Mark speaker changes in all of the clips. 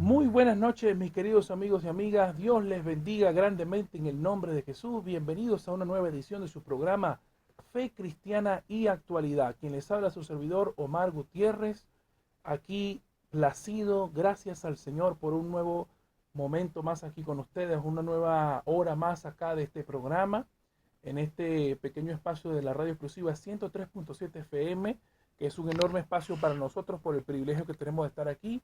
Speaker 1: Muy buenas noches, mis queridos amigos y amigas. Dios les bendiga grandemente en el nombre de Jesús. Bienvenidos a una nueva edición de su programa Fe Cristiana y Actualidad. Quien les habla su servidor Omar Gutiérrez. Aquí placido, gracias al Señor por un nuevo momento más aquí con ustedes, una nueva hora más acá de este programa, en este pequeño espacio de la radio exclusiva 103.7 FM, que es un enorme espacio para nosotros por el privilegio que tenemos de estar aquí.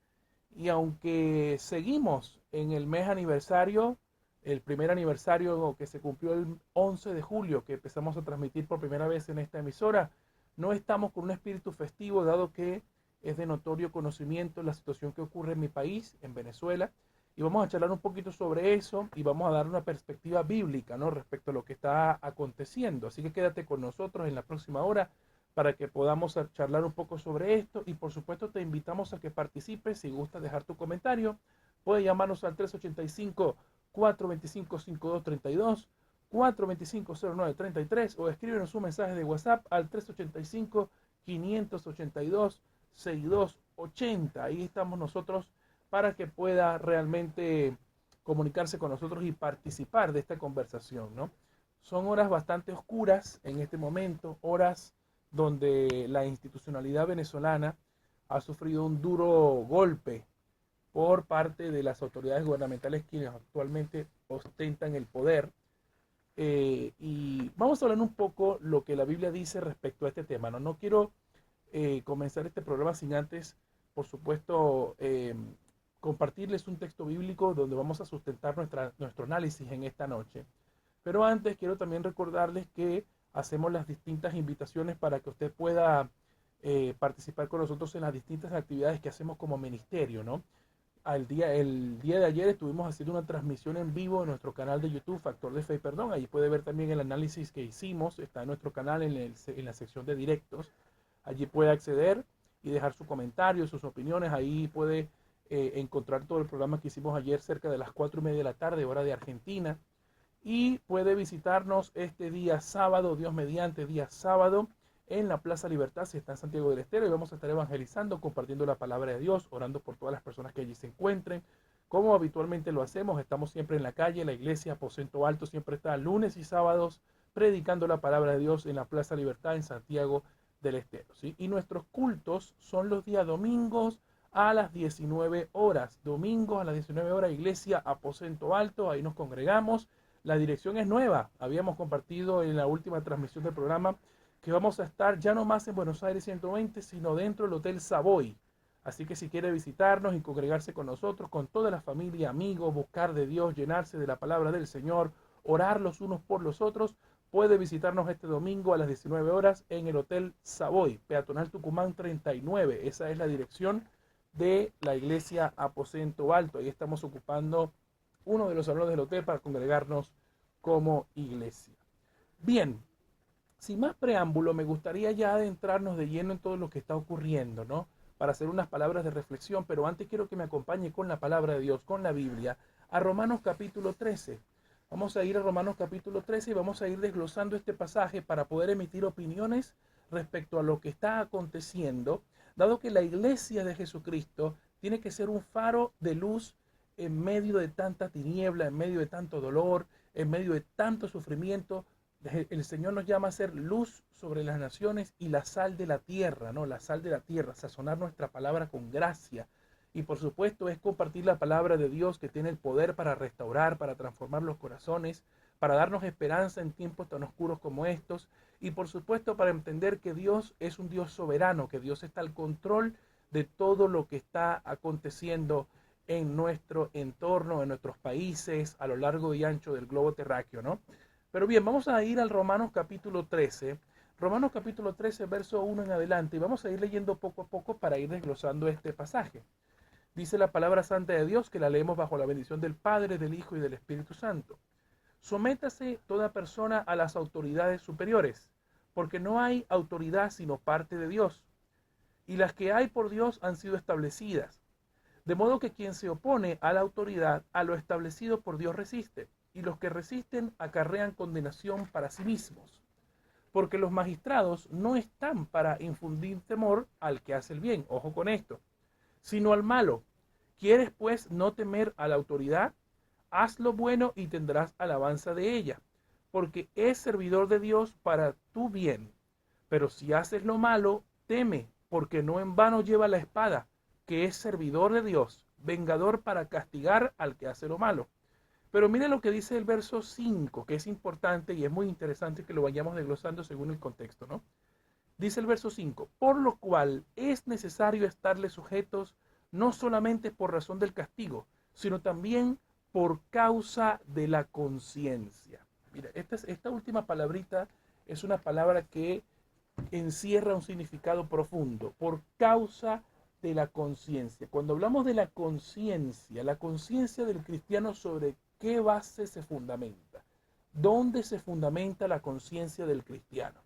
Speaker 1: Y aunque seguimos en el mes aniversario, el primer aniversario que se cumplió el 11 de julio, que empezamos a transmitir por primera vez en esta emisora, no estamos con un espíritu festivo, dado que es de notorio conocimiento la situación que ocurre en mi país, en Venezuela, y vamos a charlar un poquito sobre eso y vamos a dar una perspectiva bíblica, ¿no?, respecto a lo que está aconteciendo. Así que quédate con nosotros en la próxima hora para que podamos charlar un poco sobre esto, y por supuesto te invitamos a que participes. Si gusta dejar tu comentario, puedes llamarnos al 385-425-5232, 425-0933, o escríbenos un mensaje de WhatsApp al 385-582-6280. Ahí estamos nosotros para que pueda realmente comunicarse con nosotros y participar de esta conversación, ¿no? Son horas bastante oscuras en este momento, horas donde la institucionalidad venezolana ha sufrido un duro golpe por parte de las autoridades gubernamentales quienes actualmente ostentan el poder. Y vamos a hablar un poco lo que la Biblia dice respecto a este tema. No quiero comenzar este programa sin antes, por supuesto, compartirles un texto bíblico donde vamos a sustentar nuestro análisis en esta noche. Pero antes quiero también recordarles que hacemos las distintas invitaciones para que usted pueda participar con nosotros en las distintas actividades que hacemos como ministerio, ¿no? El día de ayer estuvimos haciendo una transmisión en vivo en nuestro canal de YouTube, Factor de Fe y Perdón. Allí puede ver también el análisis que hicimos, está en nuestro canal en la sección de directos. Allí puede acceder y dejar su comentario, sus opiniones. Ahí puede encontrar todo el programa que hicimos ayer cerca de las 4:30 de la tarde, hora de Argentina. Y puede visitarnos este día sábado, Dios mediante, día sábado, en la Plaza Libertad, si está en Santiago del Estero, y vamos a estar evangelizando, compartiendo la palabra de Dios, orando por todas las personas que allí se encuentren. Como habitualmente lo hacemos, estamos siempre en la calle, la iglesia Aposento Alto siempre está lunes y sábados predicando la palabra de Dios en la Plaza Libertad en Santiago del Estero, ¿sí? Y nuestros cultos son los días domingos a las 19 horas. Domingos a las 19 horas, iglesia Aposento Alto, ahí nos congregamos. La dirección es nueva. Habíamos compartido en la última transmisión del programa que vamos a estar ya no más en Buenos Aires 120, sino dentro del Hotel Savoy. Así que si quiere visitarnos y congregarse con nosotros, con toda la familia, amigos, buscar de Dios, llenarse de la palabra del Señor, orar los unos por los otros, puede visitarnos este domingo a las 19 horas en el Hotel Savoy, Peatonal Tucumán 39. Esa es la dirección de la iglesia Aposento Alto. Ahí estamos ocupando uno de los salones del hotel para congregarnos como iglesia. Bien, sin más preámbulo, me gustaría ya adentrarnos de lleno en todo lo que está ocurriendo, ¿no? Para hacer unas palabras de reflexión, pero antes quiero que me acompañe con la palabra de Dios, con la Biblia, a Romanos capítulo 13. Vamos a ir a Romanos capítulo 13 y vamos a ir desglosando este pasaje para poder emitir opiniones respecto a lo que está aconteciendo, dado que la iglesia de Jesucristo tiene que ser un faro de luz en medio de tanta tiniebla, en medio de tanto dolor, en medio de tanto sufrimiento. El Señor nos llama a ser luz sobre las naciones y la sal de la tierra, ¿no? La sal de la tierra, sazonar nuestra palabra con gracia. Y por supuesto es compartir la palabra de Dios, que tiene el poder para restaurar, para transformar los corazones, para darnos esperanza en tiempos tan oscuros como estos. Y por supuesto para entender que Dios es un Dios soberano, que Dios está al control de todo lo que está aconteciendo en nuestro entorno, en nuestros países, a lo largo y ancho del globo terráqueo, ¿no? Pero bien, vamos a ir al Romanos capítulo 13. Romanos capítulo 13, verso 1 en adelante, y vamos a ir leyendo poco a poco para ir desglosando este pasaje. Dice la palabra santa de Dios, que la leemos bajo la bendición del Padre, del Hijo y del Espíritu Santo. Sométase toda persona a las autoridades superiores, porque no hay autoridad sino parte de Dios, y las que hay por Dios han sido establecidas. De modo que quien se opone a la autoridad, a lo establecido por Dios resiste, y los que resisten acarrean condenación para sí mismos. Porque los magistrados no están para infundir temor al que hace el bien, ojo con esto, sino al malo, ¿Quieres pues no temer a la autoridad? Haz lo bueno y tendrás alabanza de ella, porque es servidor de Dios para tu bien. Pero si haces lo malo, teme, porque no en vano lleva la espada, que es servidor de Dios, vengador para castigar al que hace lo malo. Pero mire lo que dice el verso 5, que es importante y es muy interesante que lo vayamos desglosando según el contexto, ¿no? Dice el verso 5, por lo cual es necesario estarle sujetos no solamente por razón del castigo, sino también por causa de la conciencia. Mira, esta última palabrita es una palabra que encierra un significado profundo, por causa de la conciencia. Cuando hablamos de la conciencia del cristiano, ¿sobre qué base se fundamenta? ¿Dónde se fundamenta la conciencia del cristiano?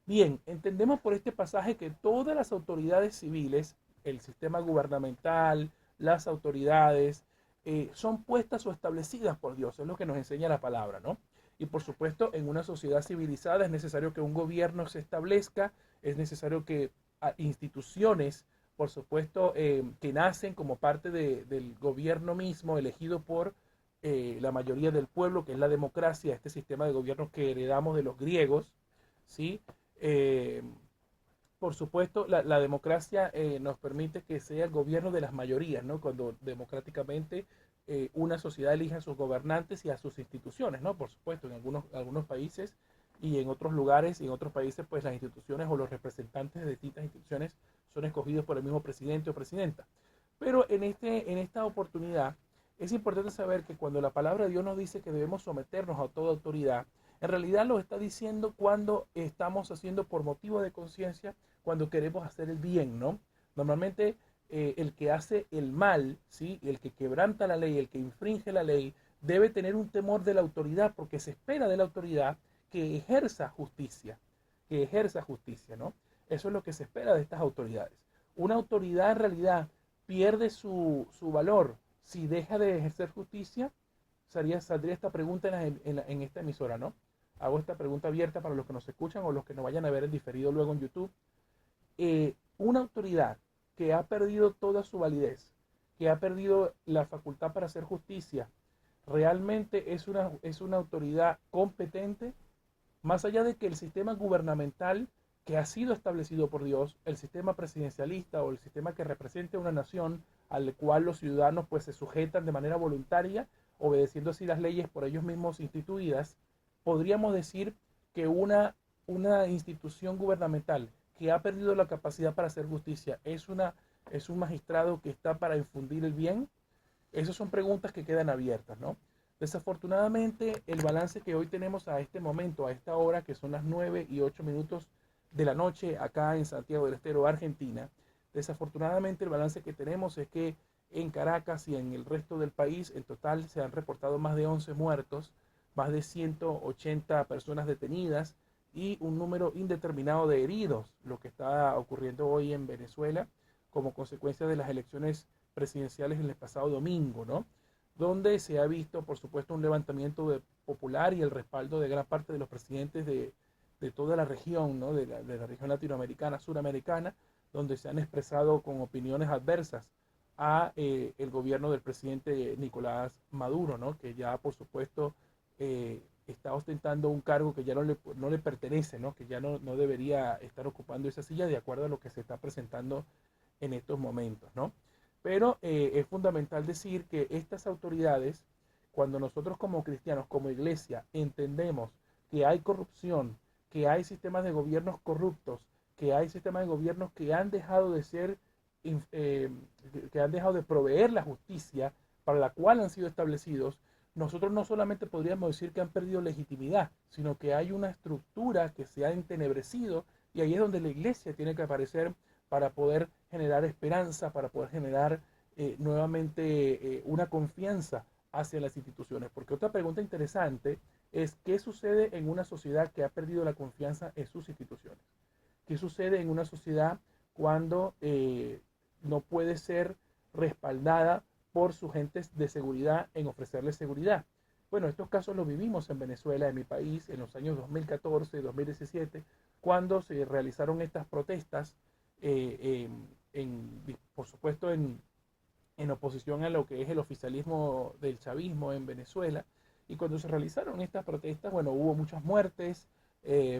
Speaker 1: Bien, entendemos por este pasaje que todas las autoridades civiles, el sistema gubernamental, las autoridades, son puestas o establecidas por Dios, es lo que nos enseña la palabra, ¿no? Y por supuesto, en una sociedad civilizada es necesario que un gobierno se establezca, es necesario que instituciones, por supuesto, que nacen como parte del gobierno mismo, elegido por la mayoría del pueblo, que es la democracia, este sistema de gobierno que heredamos de los griegos, ¿sí? Eh, por supuesto, la democracia nos permite que sea el gobierno de las mayorías, ¿no? Cuando democráticamente una sociedad elige a sus gobernantes y a sus instituciones, ¿no? Por supuesto, en algunos países y en otros lugares y en otros países, pues las instituciones o los representantes de distintas instituciones son escogidos por el mismo presidente o presidenta. Pero en esta oportunidad es importante saber que cuando la palabra de Dios nos dice que debemos someternos a toda autoridad, en realidad lo está diciendo cuando estamos haciendo por motivo de conciencia, cuando queremos hacer el bien, ¿no? Normalmente el que hace el mal, ¿sí? El que quebranta la ley, el que infringe la ley, debe tener un temor de la autoridad, porque se espera de la autoridad que ejerza justicia, ¿no? Eso es lo que se espera de estas autoridades. Una autoridad en realidad pierde su valor si deja de ejercer justicia. Saldría esta pregunta en esta emisora, ¿no? Hago esta pregunta abierta para los que nos escuchan o los que nos vayan a ver en diferido luego en YouTube. Una autoridad que ha perdido toda su validez, que ha perdido la facultad para hacer justicia, realmente es una autoridad competente, más allá de que el sistema gubernamental que ha sido establecido por Dios, el sistema presidencialista o el sistema que represente una nación al cual los ciudadanos pues se sujetan de manera voluntaria, obedeciendo así las leyes por ellos mismos instituidas, podríamos decir que una institución gubernamental que ha perdido la capacidad para hacer justicia es un magistrado que está para infundir el bien. Esas son preguntas que quedan abiertas, ¿no? Desafortunadamente, el balance que hoy tenemos a este momento, a esta hora, que son las 9:08 de la noche acá en Santiago del Estero, Argentina, desafortunadamente el balance que tenemos es que en Caracas y en el resto del país, en total se han reportado más de 11 muertos, más de 180 personas detenidas y un número indeterminado de heridos, lo que está ocurriendo hoy en Venezuela como consecuencia de las elecciones presidenciales en el pasado domingo, ¿no? Donde se ha visto, por supuesto, un levantamiento popular y el respaldo de gran parte de los presidentes de toda la región, ¿no? De la región latinoamericana, suramericana, donde se han expresado con opiniones adversas a el gobierno del presidente Nicolás Maduro, ¿no? Que ya, por supuesto, está ostentando un cargo que ya no le pertenece, ¿no? Que ya no debería estar ocupando esa silla de acuerdo a lo que se está presentando en estos momentos, ¿no? Pero es fundamental decir que estas autoridades, cuando nosotros como cristianos, como iglesia, entendemos que hay corrupción, que hay sistemas de gobiernos corruptos, que hay sistemas de gobiernos que han dejado de ser, eh, que han dejado de proveer la justicia para la cual han sido establecidos, nosotros no solamente podríamos decir que han perdido legitimidad, sino que hay una estructura que se ha entenebrecido y ahí es donde la iglesia tiene que aparecer para poder generar esperanza, para poder generar nuevamente una confianza hacia las instituciones. Porque otra pregunta interesante es qué sucede en una sociedad que ha perdido la confianza en sus instituciones. ¿Qué sucede en una sociedad cuando no puede ser respaldada por sus agentes de seguridad en ofrecerles seguridad? Bueno, estos casos los vivimos en Venezuela, en mi país, en los años 2014, 2017, cuando se realizaron estas protestas, por supuesto, en oposición a lo que es el oficialismo del chavismo en Venezuela. Y cuando se realizaron estas protestas, bueno, hubo muchas muertes,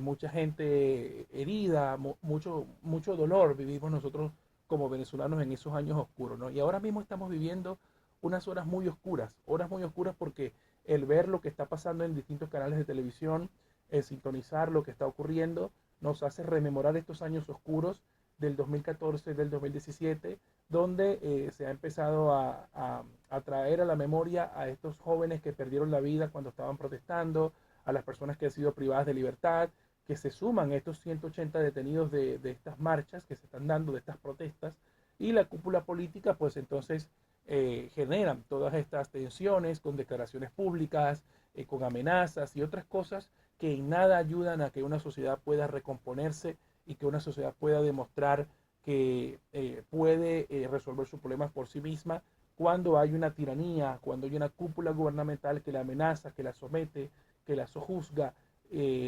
Speaker 1: mucha gente herida, mucho dolor vivimos nosotros como venezolanos en esos años oscuros, ¿no? Y ahora mismo estamos viviendo unas horas muy oscuras porque el ver lo que está pasando en distintos canales de televisión, el sintonizar lo que está ocurriendo, nos hace rememorar estos años oscuros del 2014, del 2017, donde se ha empezado a traer a la memoria a estos jóvenes que perdieron la vida cuando estaban protestando, a las personas que han sido privadas de libertad, que se suman a estos 180 detenidos de estas marchas que se están dando, de estas protestas, y la cúpula política, pues entonces generan todas estas tensiones con declaraciones públicas, con amenazas y otras cosas que en nada ayudan a que una sociedad pueda recomponerse y que una sociedad pueda demostrar que puede resolver sus problemas por sí misma cuando hay una tiranía, cuando hay una cúpula gubernamental que la amenaza, que la somete, que la sojuzga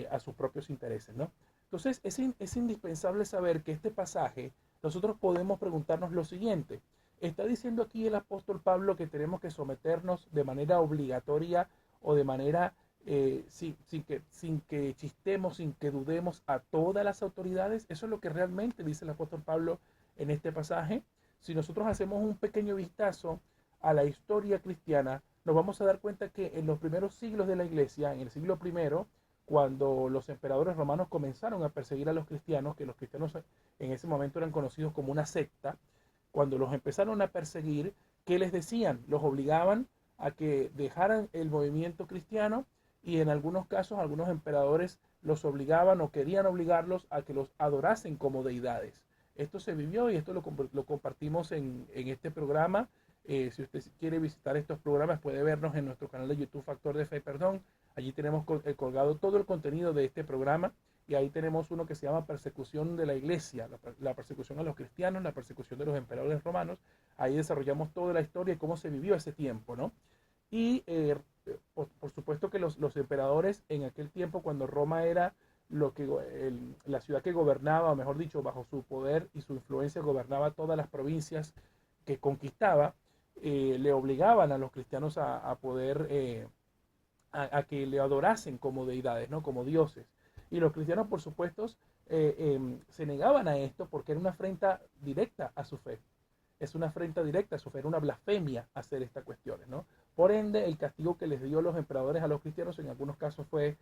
Speaker 1: a sus propios intereses, ¿no? Entonces es indispensable saber que este pasaje nosotros podemos preguntarnos lo siguiente. ¿Está diciendo aquí el apóstol Pablo que tenemos que someternos de manera obligatoria o de manera sin que chistemos, sin que dudemos a todas las autoridades? Eso es lo que realmente dice el apóstol Pablo en este pasaje. Si nosotros hacemos un pequeño vistazo a la historia cristiana, nos vamos a dar cuenta que en los primeros siglos de la iglesia, en el siglo primero, cuando los emperadores romanos comenzaron a perseguir a los cristianos, que los cristianos en ese momento eran conocidos como una secta, cuando los empezaron a perseguir, ¿qué les decían? Los obligaban a que dejaran el movimiento cristiano y en algunos casos algunos emperadores los obligaban o querían obligarlos a que los adorasen como deidades. Esto se vivió y esto lo compartimos en este programa. Si usted quiere visitar estos programas puede vernos en nuestro canal de YouTube Factor de Fe Perdón. Allí tenemos colgado todo el contenido de este programa y ahí tenemos uno que se llama persecución de la iglesia, la persecución a los cristianos, la persecución de los emperadores romanos. Ahí desarrollamos toda la historia y cómo se vivió ese tiempo, ¿no? Y por supuesto que los emperadores en aquel tiempo, cuando Roma era la ciudad que gobernaba, o mejor dicho, bajo su poder y su influencia gobernaba todas las provincias que conquistaba, le obligaban a los cristianos a poder, a que le adorasen como deidades, ¿no? Como dioses. Y los cristianos, por supuesto, se negaban a esto porque era una afrenta directa a su fe. Es una afrenta directa a su fe, era una blasfemia hacer estas cuestiones, ¿no? Por ende, el castigo que les dio los emperadores a los cristianos en algunos casos fue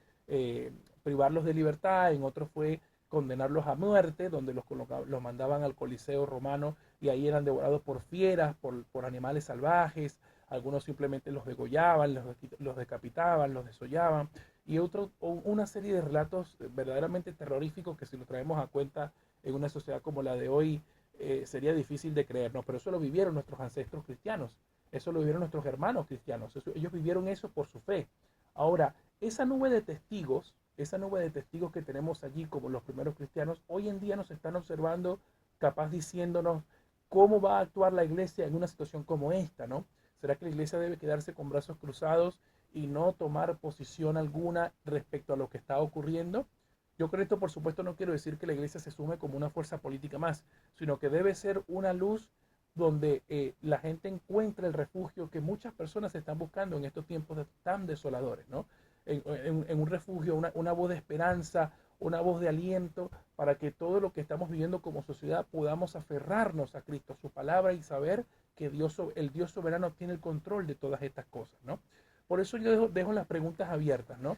Speaker 1: privarlos de libertad, en otros fue condenarlos a muerte, donde los mandaban al Coliseo romano y ahí eran devorados por fieras, por animales salvajes, algunos simplemente los degollaban, los decapitaban, los desollaban, y una serie de relatos verdaderamente terroríficos que si lo traemos a cuenta en una sociedad como la de hoy, sería difícil de creernos, pero eso lo vivieron nuestros ancestros cristianos, eso lo vivieron nuestros hermanos cristianos, ellos vivieron eso por su fe. Ahora, esa nube de testigos, que tenemos allí como los primeros cristianos, hoy en día nos están observando, capaz diciéndonos cómo va a actuar la iglesia en una situación como esta, ¿no? ¿Será que la iglesia debe quedarse con brazos cruzados y no tomar posición alguna respecto a lo que está ocurriendo? Yo con esto, por supuesto, no quiero decir que la iglesia se sume como una fuerza política más, sino que debe ser una luz donde la gente encuentre el refugio que muchas personas están buscando en estos tiempos tan desoladores, ¿no? En un refugio, una voz de esperanza, una voz de aliento, para que todo lo que estamos viviendo como sociedad podamos aferrarnos a Cristo, a su palabra y saber que el Dios soberano tiene el control de todas estas cosas, ¿no? Por eso yo dejo las preguntas abiertas, ¿no?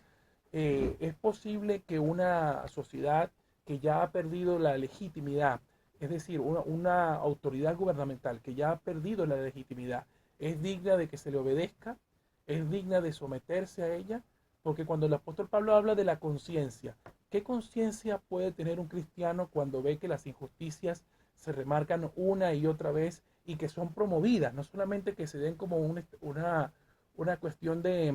Speaker 1: Es posible que una sociedad que ya ha perdido la legitimidad, es decir, una autoridad gubernamental que ya ha perdido la legitimidad, es digna de que se le obedezca, es digna de someterse a ella, porque cuando el apóstol Pablo habla de la conciencia, ¿qué conciencia puede tener un cristiano cuando ve que las injusticias se remarcan una y otra vez y que son promovidas? No solamente que se den como una cuestión de,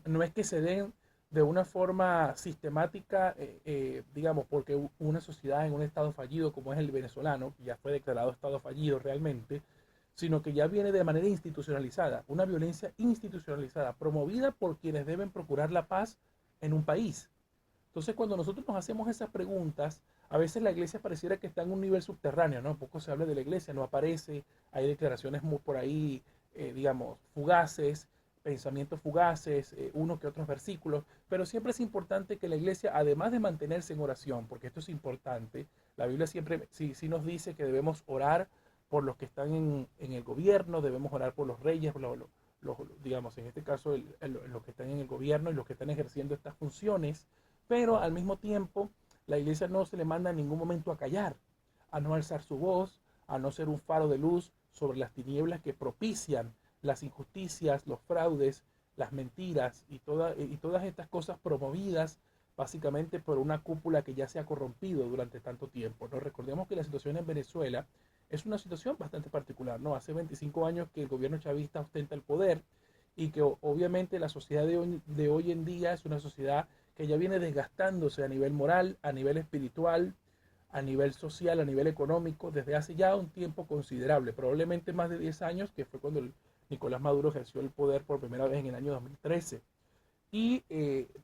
Speaker 1: no es que se den de una forma sistemática, digamos, porque una sociedad en un estado fallido como es el venezolano, que ya fue declarado estado fallido realmente, sino que ya viene de manera institucionalizada, una violencia institucionalizada, promovida por quienes deben procurar la paz en un país. Entonces, cuando nosotros nos hacemos esas preguntas, A veces la iglesia pareciera que está en un nivel subterráneo, ¿no? Poco se habla de la iglesia, no aparece, hay declaraciones muy por ahí, digamos, fugaces, pensamientos fugaces, uno que otros versículos, pero siempre es importante que la iglesia, además de mantenerse en oración, porque esto es importante, la Biblia siempre sí nos dice que debemos orar por los que están en el gobierno, debemos orar por los reyes, por digamos, en este caso, los que están en el gobierno y los que están ejerciendo estas funciones, pero al mismo tiempo la iglesia no se le manda en ningún momento a callar, a no alzar su voz, a no ser un faro de luz sobre las tinieblas que propician las injusticias, los fraudes, las mentiras y todas estas cosas promovidas básicamente por una cúpula que ya se ha corrompido durante tanto tiempo, ¿no? Recordemos que la situación en Venezuela es una situación bastante particular, ¿no? Hace 25 años que el gobierno chavista ostenta el poder y que obviamente la sociedad de hoy en día es una sociedad que ya viene desgastándose a nivel moral, a nivel espiritual, a nivel social, a nivel económico, desde hace ya un tiempo considerable, probablemente más de 10 años, que fue cuando Nicolás Maduro ejerció el poder por primera vez en el año 2013. Y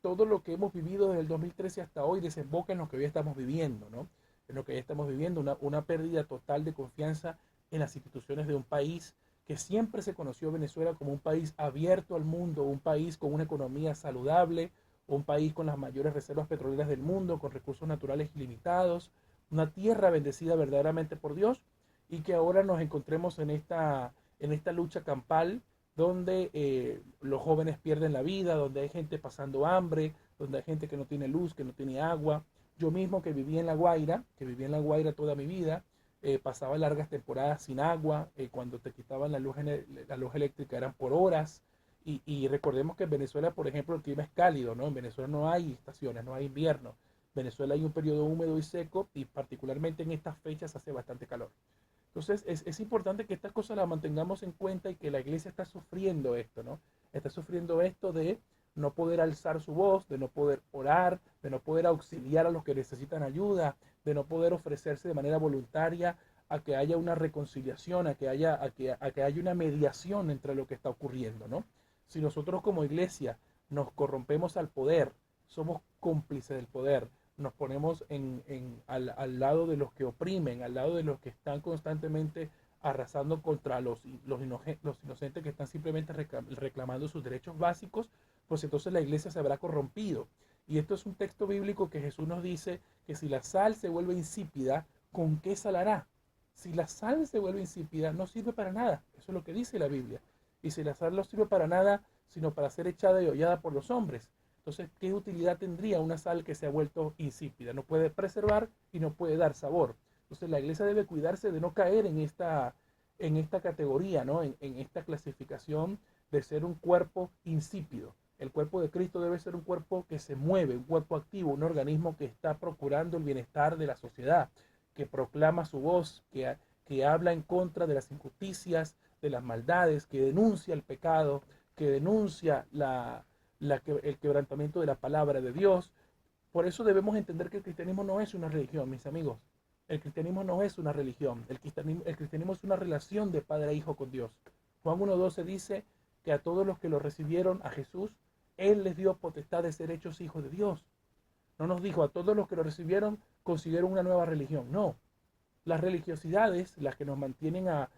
Speaker 1: todo lo que hemos vivido desde el 2013 hasta hoy desemboca en lo que hoy estamos viviendo, ¿no? En lo que hoy estamos viviendo, una pérdida total de confianza en las instituciones de un país que siempre se conoció Venezuela como un país abierto al mundo, un país con una economía saludable, un país con las mayores reservas petroleras del mundo, con recursos naturales ilimitados, una tierra bendecida verdaderamente por Dios, y que ahora nos encontremos en esta lucha campal donde los jóvenes pierden la vida, donde hay gente pasando hambre, donde hay gente que no tiene luz, que no tiene agua. Yo mismo que viví en La Guaira, que viví en La Guaira toda mi vida, pasaba largas temporadas sin agua, cuando te quitaban la luz eléctrica eran por horas. Y recordemos que en Venezuela, por ejemplo, el clima es cálido, ¿no? En Venezuela no hay estaciones, no hay invierno. En Venezuela hay un periodo húmedo y seco y particularmente en estas fechas hace bastante calor. Entonces es importante que estas cosas las mantengamos en cuenta y que la iglesia está sufriendo esto, ¿no? Está sufriendo esto de no poder alzar su voz, de no poder orar, de no poder auxiliar a los que necesitan ayuda, de no poder ofrecerse de manera voluntaria a que haya una reconciliación, a que haya una mediación entre lo que está ocurriendo, ¿no? Si nosotros como iglesia nos corrompemos al poder, somos cómplices del poder, nos ponemos al lado de los que oprimen, al lado de los que están constantemente arrasando contra los inocentes que están simplemente reclamando sus derechos básicos, pues entonces la iglesia se habrá corrompido. Y esto es un texto bíblico que Jesús nos dice que si la sal se vuelve insípida, ¿con qué salará? Si la sal se vuelve insípida, no sirve para nada. Eso es lo que dice la Biblia. Y si la sal no sirve para nada, sino para ser echada y hollada por los hombres, entonces, ¿qué utilidad tendría una sal que se ha vuelto insípida? No puede preservar y no puede dar sabor. Entonces, la iglesia debe cuidarse de no caer en esta categoría, ¿no? En esta clasificación de ser un cuerpo insípido. El cuerpo de Cristo debe ser un cuerpo que se mueve, un cuerpo activo, un organismo que está procurando el bienestar de la sociedad, que proclama su voz, que habla en contra de las injusticias, de las maldades, que denuncia el pecado, que denuncia el quebrantamiento de la palabra de Dios. Por eso debemos entender que el cristianismo no es una religión, mis amigos. El cristianismo no es una religión. El cristianismo es una relación de padre a hijo con Dios. Juan 1.12 dice que a todos los que lo recibieron a Jesús, Él les dio potestad de ser hechos hijos de Dios. No nos dijo a todos los que lo recibieron consiguieron una nueva religión. No. Las religiosidades, las que nos mantienen a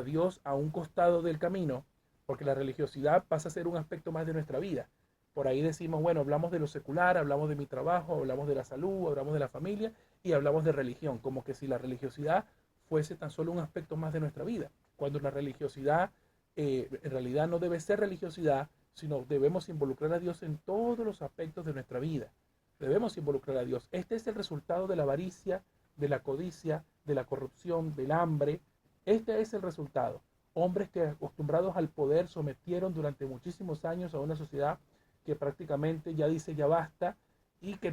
Speaker 1: Dios a un costado del camino, porque la religiosidad pasa a ser un aspecto más de nuestra vida. Por ahí decimos, bueno, hablamos de lo secular, hablamos de mi trabajo, hablamos de la salud, hablamos de la familia y hablamos de religión, como que si la religiosidad fuese tan solo un aspecto más de nuestra vida, cuando la religiosidad en realidad no debe ser religiosidad, sino debemos involucrar a Dios en todos los aspectos de nuestra vida. Debemos involucrar a Dios. Este es el resultado de la avaricia, de la codicia, de la corrupción, del hambre. Este es el resultado. Hombres que acostumbrados al poder sometieron durante muchísimos años a una sociedad que prácticamente ya dice ya basta y que,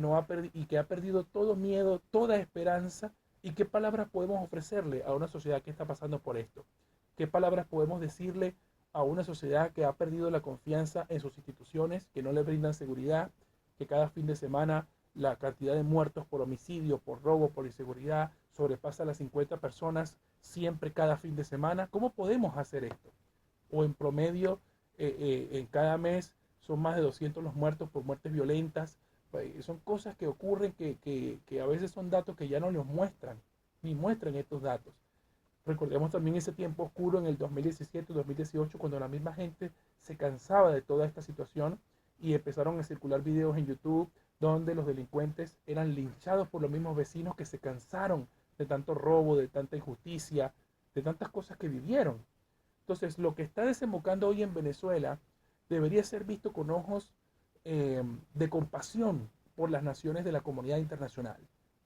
Speaker 1: y que ha perdido todo miedo, toda esperanza. ¿Y qué palabras podemos ofrecerle a una sociedad que está pasando por esto? ¿Qué palabras podemos decirle a una sociedad que ha perdido la confianza en sus instituciones, que no le brindan seguridad, que cada fin de semana la cantidad de muertos por homicidio, por robo, por inseguridad sobrepasa las 50 personas siempre cada fin de semana? ¿Cómo podemos hacer esto? O en promedio, en cada mes son más de 200 los muertos por muertes violentas, Son cosas que ocurren que a veces son datos que ya no los muestran, ni muestran estos datos. Recordemos también ese tiempo oscuro en el 2017-2018, cuando la misma gente se cansaba de toda esta situación y empezaron a circular videos en YouTube donde los delincuentes eran linchados por los mismos vecinos que se cansaron de tanto robo, de tanta injusticia, de tantas cosas que vivieron. Entonces, lo que está desembocando hoy en Venezuela debería ser visto con ojos de compasión por las naciones de la comunidad internacional.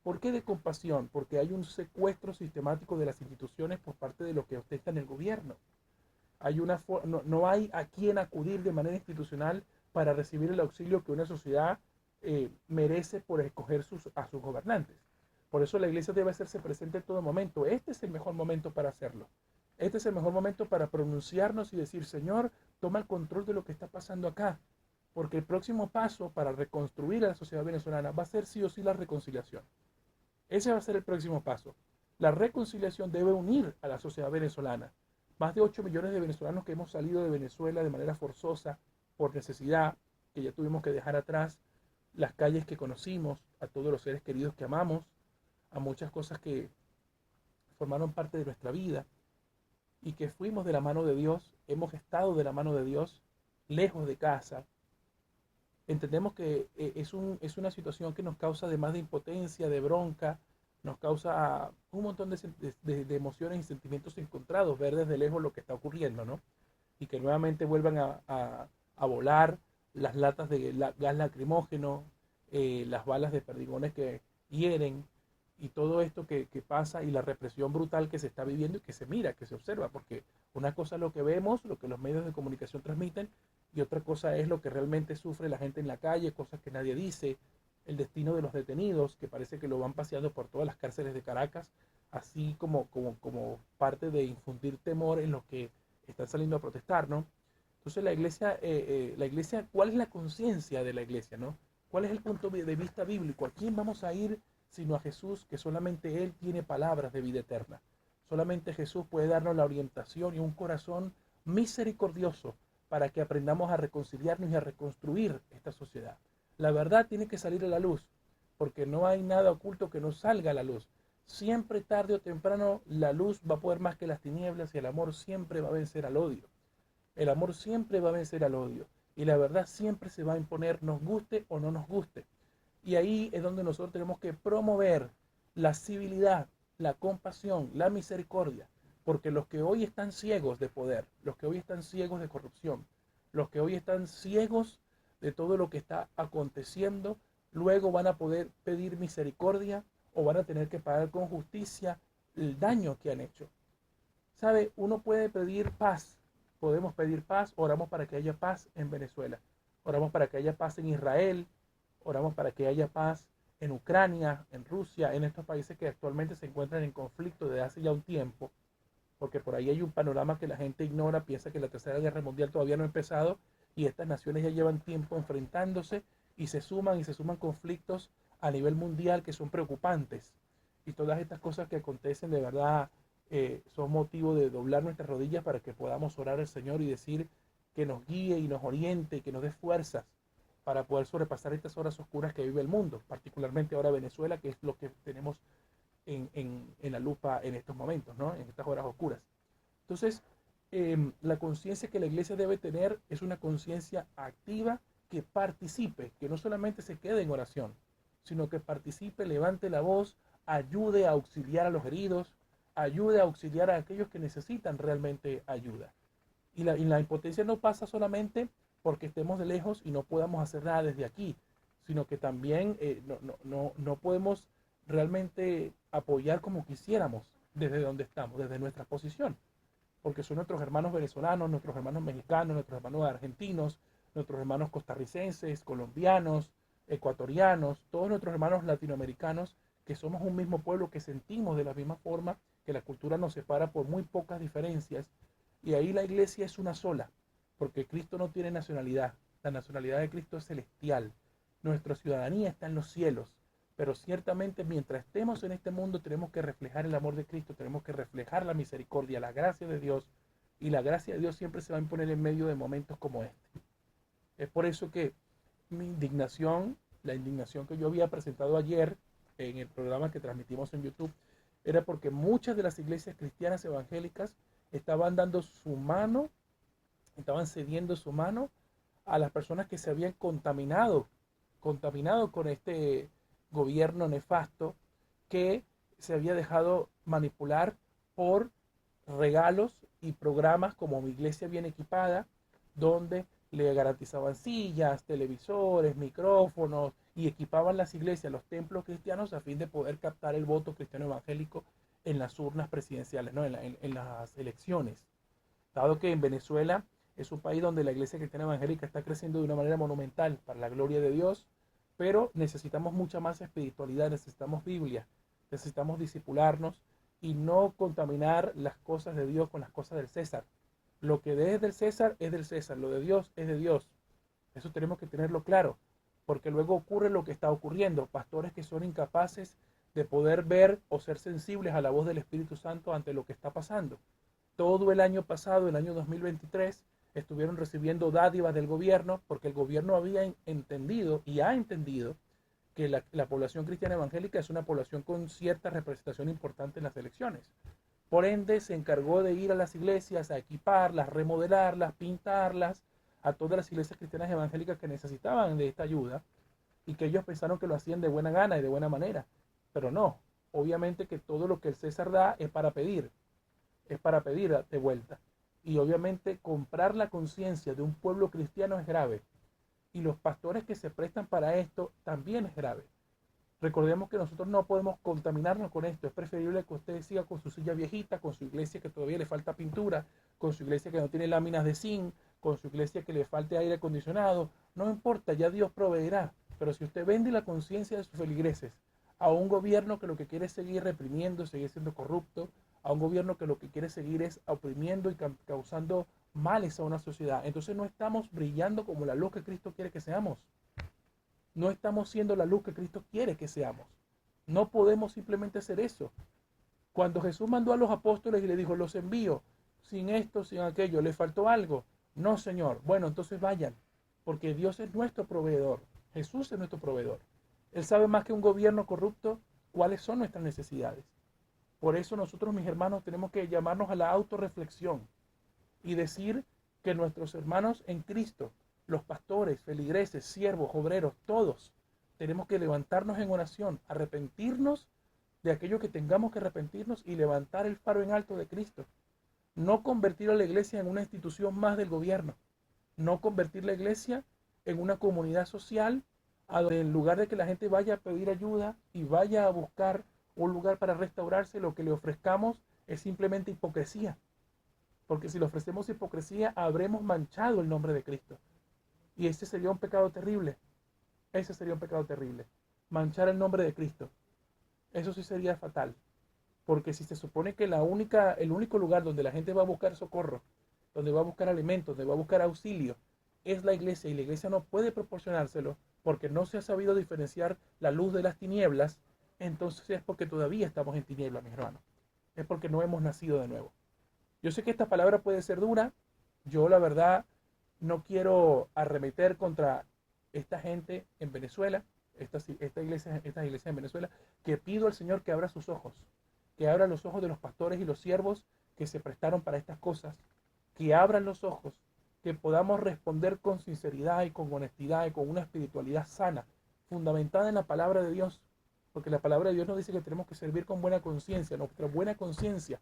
Speaker 1: ¿Por qué de compasión? Porque hay un secuestro sistemático de las instituciones por parte de los que ostentan el gobierno. No hay a quién acudir de manera institucional para recibir el auxilio que una sociedad merece por escoger a sus gobernantes. Por eso la iglesia debe hacerse presente en todo momento. Este es el mejor momento para hacerlo. Este es el mejor momento para pronunciarnos y decir, Señor, toma el control de lo que está pasando acá. Porque el próximo paso para reconstruir a la sociedad venezolana va a ser sí o sí la reconciliación. Ese va a ser el próximo paso. La reconciliación debe unir a la sociedad venezolana. Más de 8 millones de venezolanos que hemos salido de Venezuela de manera forzosa, por necesidad, que ya tuvimos que dejar atrás, las calles que conocimos, a todos los seres queridos que amamos, a muchas cosas que formaron parte de nuestra vida y que fuimos de la mano de Dios, hemos estado de la mano de Dios, lejos de casa. Entendemos que es una situación que nos causa además de impotencia, de bronca, nos causa un montón de emociones y sentimientos encontrados, ver desde lejos lo que está ocurriendo, ¿no? Y que nuevamente vuelvan a volar las latas de gas lacrimógeno, las balas de perdigones que hieren, y todo esto que pasa y la represión brutal que se está viviendo y que se mira, que se observa, porque una cosa es lo que vemos, lo que los medios de comunicación transmiten, y otra cosa es lo que realmente sufre la gente en la calle, cosas que nadie dice, el destino de los detenidos, que parece que lo van paseando por todas las cárceles de Caracas, así como parte de infundir temor en los que están saliendo a protestar, ¿no? Entonces la iglesia, ¿cuál es la conciencia de la iglesia, no? ¿Cuál es el punto de vista bíblico? ¿A quién vamos a ir sino a Jesús, que solamente Él tiene palabras de vida eterna? Solamente Jesús puede darnos la orientación y un corazón misericordioso para que aprendamos a reconciliarnos y a reconstruir esta sociedad. La verdad tiene que salir a la luz, porque no hay nada oculto que no salga a la luz. Siempre, tarde o temprano, la luz va a poder más que las tinieblas y el amor siempre va a vencer al odio. El amor siempre va a vencer al odio y la verdad siempre se va a imponer, nos guste o no nos guste. Y ahí es donde nosotros tenemos que promover la civilidad, la compasión, la misericordia, porque los que hoy están ciegos de poder, los que hoy están ciegos de corrupción, los que hoy están ciegos de todo lo que está aconteciendo, luego van a poder pedir misericordia o van a tener que pagar con justicia el daño que han hecho. ¿Sabe? Uno puede pedir paz, podemos pedir paz, oramos para que haya paz en Venezuela, oramos para que haya paz en Israel, oramos para que haya paz en Ucrania, en Rusia, en estos países que actualmente se encuentran en conflicto desde hace ya un tiempo, porque por ahí hay un panorama que la gente ignora, piensa que la Tercera Guerra Mundial todavía no ha empezado y estas naciones ya llevan tiempo enfrentándose y se suman conflictos a nivel mundial que son preocupantes. Y todas estas cosas que acontecen de verdad son motivo de doblar nuestras rodillas para que podamos orar al Señor y decir que nos guíe y nos oriente y que nos dé fuerzas para poder sobrepasar estas horas oscuras que vive el mundo, particularmente ahora Venezuela, que es lo que tenemos en la lupa en estos momentos, ¿no? En estas horas oscuras. Entonces, la conciencia que la iglesia debe tener es una conciencia activa que participe, que no solamente se quede en oración, sino que participe, levante la voz, ayude a auxiliar a los heridos, ayude a auxiliar a aquellos que necesitan realmente ayuda. Y la impotencia no pasa solamente porque estemos de lejos y no podamos hacer nada desde aquí, sino que también no podemos realmente apoyar como quisiéramos desde donde estamos, desde nuestra posición, porque son nuestros hermanos venezolanos, nuestros hermanos mexicanos, nuestros hermanos argentinos, nuestros hermanos costarricenses, colombianos, ecuatorianos, todos nuestros hermanos latinoamericanos, que somos un mismo pueblo, que sentimos de la misma forma, que la cultura nos separa por muy pocas diferencias, y ahí la iglesia es una sola, porque Cristo no tiene nacionalidad, la nacionalidad de Cristo es celestial, nuestra ciudadanía está en los cielos, pero ciertamente mientras estemos en este mundo tenemos que reflejar el amor de Cristo, tenemos que reflejar la misericordia, la gracia de Dios, y la gracia de Dios siempre se va a imponer en medio de momentos como este. Es por eso que mi indignación, la indignación que yo había presentado ayer en el programa que transmitimos en YouTube, era porque muchas de las iglesias cristianas evangélicas estaban dando su mano, estaban cediendo su mano a las personas que se habían contaminado con este gobierno nefasto que se había dejado manipular por regalos y programas como Mi Iglesia Bien Equipada, donde le garantizaban sillas, televisores, micrófonos y equipaban las iglesias, los templos cristianos a fin de poder captar el voto cristiano evangélico en las urnas presidenciales, ¿no? en las elecciones. Dado que en Venezuela es un país donde la iglesia cristiana evangélica está creciendo de una manera monumental para la gloria de Dios, pero necesitamos mucha más espiritualidad, necesitamos Biblia, necesitamos discipularnos y no contaminar las cosas de Dios con las cosas del César. Lo que es del César es del César, lo de Dios es de Dios. Eso tenemos que tenerlo claro, porque luego ocurre lo que está ocurriendo, pastores que son incapaces de poder ver o ser sensibles a la voz del Espíritu Santo ante lo que está pasando. Todo el año pasado, el año 2023, estuvieron recibiendo dádivas del gobierno porque el gobierno había entendido y ha entendido que la población cristiana evangélica es una población con cierta representación importante en las elecciones. Por ende, se encargó de ir a las iglesias a equiparlas, remodelarlas, pintarlas, a todas las iglesias cristianas evangélicas que necesitaban de esta ayuda y que ellos pensaron que lo hacían de buena gana y de buena manera. Pero no, obviamente que todo lo que el César da es para pedir de vuelta. Y obviamente comprar la conciencia de un pueblo cristiano es grave. Y los pastores que se prestan para esto también es grave. Recordemos que nosotros no podemos contaminarnos con esto. Es preferible que usted siga con su silla viejita, con su iglesia que todavía le falta pintura, con su iglesia que no tiene láminas de zinc, con su iglesia que le falte aire acondicionado. No importa, ya Dios proveerá. Pero si usted vende la conciencia de sus feligreses a un gobierno que lo que quiere es seguir reprimiendo, seguir siendo corrupto, a un gobierno que lo que quiere seguir es oprimiendo y causando males a una sociedad, entonces no estamos brillando como la luz que Cristo quiere que seamos. No estamos siendo la luz que Cristo quiere que seamos. No podemos simplemente hacer eso. Cuando Jesús mandó a los apóstoles y le dijo, los envío, sin esto, sin aquello, ¿le faltó algo? No, Señor. Bueno, entonces vayan, porque Dios es nuestro proveedor. Jesús es nuestro proveedor. Él sabe más que un gobierno corrupto cuáles son nuestras necesidades. Por eso nosotros, mis hermanos, tenemos que llamarnos a la autorreflexión y decir que nuestros hermanos en Cristo, los pastores, feligreses, siervos, obreros, todos, tenemos que levantarnos en oración, arrepentirnos de aquello que tengamos que arrepentirnos y levantar el faro en alto de Cristo. No convertir a la iglesia en una institución más del gobierno. No convertir la iglesia en una comunidad social a donde en lugar de que la gente vaya a pedir ayuda y vaya a buscar un lugar para restaurarse, lo que le ofrezcamos es simplemente hipocresía. Porque si le ofrecemos hipocresía, habremos manchado el nombre de Cristo. Y ese sería un pecado terrible. Ese sería un pecado terrible. Manchar el nombre de Cristo. Eso sí sería fatal. Porque si se supone que el único lugar donde la gente va a buscar socorro, donde va a buscar alimentos, donde va a buscar auxilio, es la iglesia, y la iglesia no puede proporcionárselo porque no se ha sabido diferenciar la luz de las tinieblas, entonces es porque todavía estamos en tinieblas, mis hermanos. Es porque no hemos nacido de nuevo. Yo sé que esta palabra puede ser dura. Yo, la verdad, no quiero arremeter contra esta gente en Venezuela, estas iglesias en Venezuela, que pido al Señor que abra sus ojos, que abra los ojos de los pastores y los siervos que se prestaron para estas cosas, que abran los ojos, que podamos responder con sinceridad y con honestidad y con una espiritualidad sana, fundamentada en la palabra de Dios, porque la palabra de Dios nos dice que tenemos que servir con buena conciencia, nuestra buena conciencia,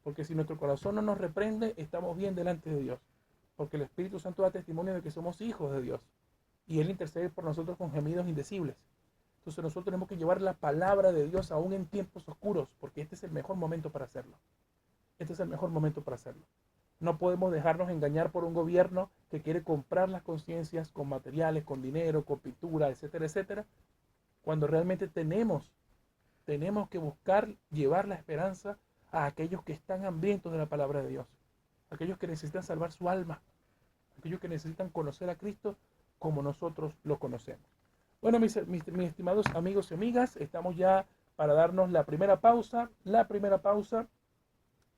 Speaker 1: porque si nuestro corazón no nos reprende, estamos bien delante de Dios, porque el Espíritu Santo da testimonio de que somos hijos de Dios, y Él intercede por nosotros con gemidos indecibles. Entonces nosotros tenemos que llevar la palabra de Dios aún en tiempos oscuros, porque este es el mejor momento para hacerlo. Este es el mejor momento para hacerlo. No podemos dejarnos engañar por un gobierno que quiere comprar las conciencias con materiales, con dinero, con pintura, etcétera, etcétera, cuando realmente tenemos que buscar llevar la esperanza a aquellos que están hambrientos de la palabra de Dios, aquellos que necesitan salvar su alma, aquellos que necesitan conocer a Cristo como nosotros lo conocemos. Bueno, mis estimados amigos y amigas, estamos ya para darnos la primera pausa,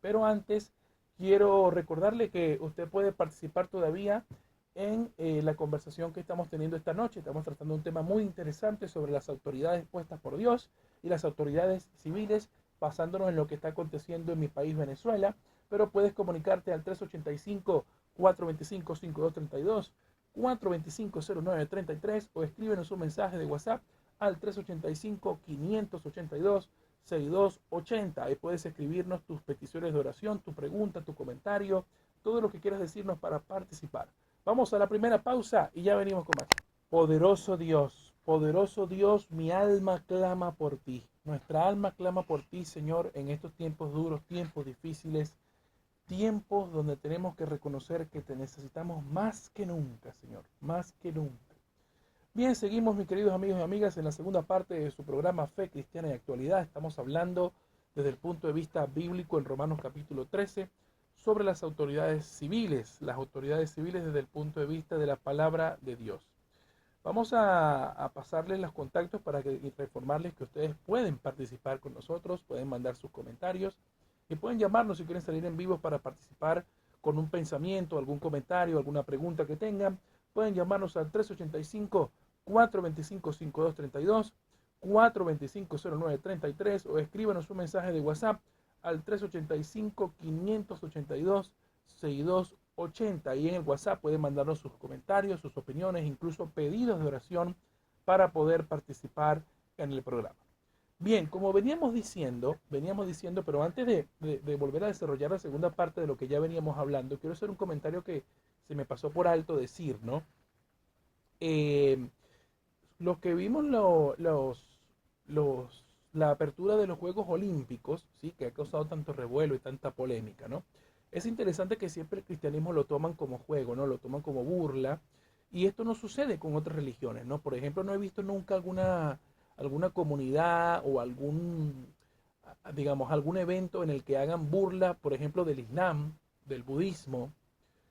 Speaker 1: pero antes quiero recordarle que usted puede participar todavía en la conversación que estamos teniendo esta noche. Estamos tratando un tema muy interesante sobre las autoridades puestas por Dios y las autoridades civiles, basándonos en lo que está aconteciendo en mi país, Venezuela. Pero puedes comunicarte al 385-425-5232, 425-0933 o escríbenos un mensaje de WhatsApp al 385-582-6280. Ahí puedes escribirnos tus peticiones de oración, tu pregunta, tu comentario, todo lo que quieras decirnos para participar. Vamos a la primera pausa y ya venimos con más. Poderoso Dios, mi alma clama por ti. Nuestra alma clama por ti, Señor, en estos tiempos duros, tiempos difíciles, tiempos donde tenemos que reconocer que te necesitamos más que nunca, Señor, más que nunca. Bien, seguimos, mis queridos amigos y amigas, en la segunda parte de su programa Fe Cristiana y Actualidad. Estamos hablando desde el punto de vista bíblico en Romanos capítulo 13 sobre las autoridades civiles desde el punto de vista de la palabra de Dios. Vamos a pasarles los contactos para informarles que ustedes pueden participar con nosotros, pueden mandar sus comentarios y pueden llamarnos si quieren salir en vivo para participar con un pensamiento, algún comentario, alguna pregunta que tengan. Pueden llamarnos al 385-425-5232, 425-0933 o escríbanos un mensaje de WhatsApp al 385-582-6280. Y en el WhatsApp pueden mandarnos sus comentarios, sus opiniones, incluso pedidos de oración para poder participar en el programa. Bien, como veníamos diciendo, pero antes de volver a desarrollar la segunda parte de lo que ya veníamos hablando, quiero hacer un comentario que se me pasó por alto decir, ¿no? Los que vimos la apertura de los Juegos Olímpicos, ¿sí? Que ha causado tanto revuelo y tanta polémica, ¿no? Es interesante que siempre el cristianismo lo toman como juego, ¿no? Lo toman como burla, y esto no sucede con otras religiones, ¿no? Por ejemplo, no he visto nunca alguna comunidad o algún evento en el que hagan burla, por ejemplo, del Islam, del budismo,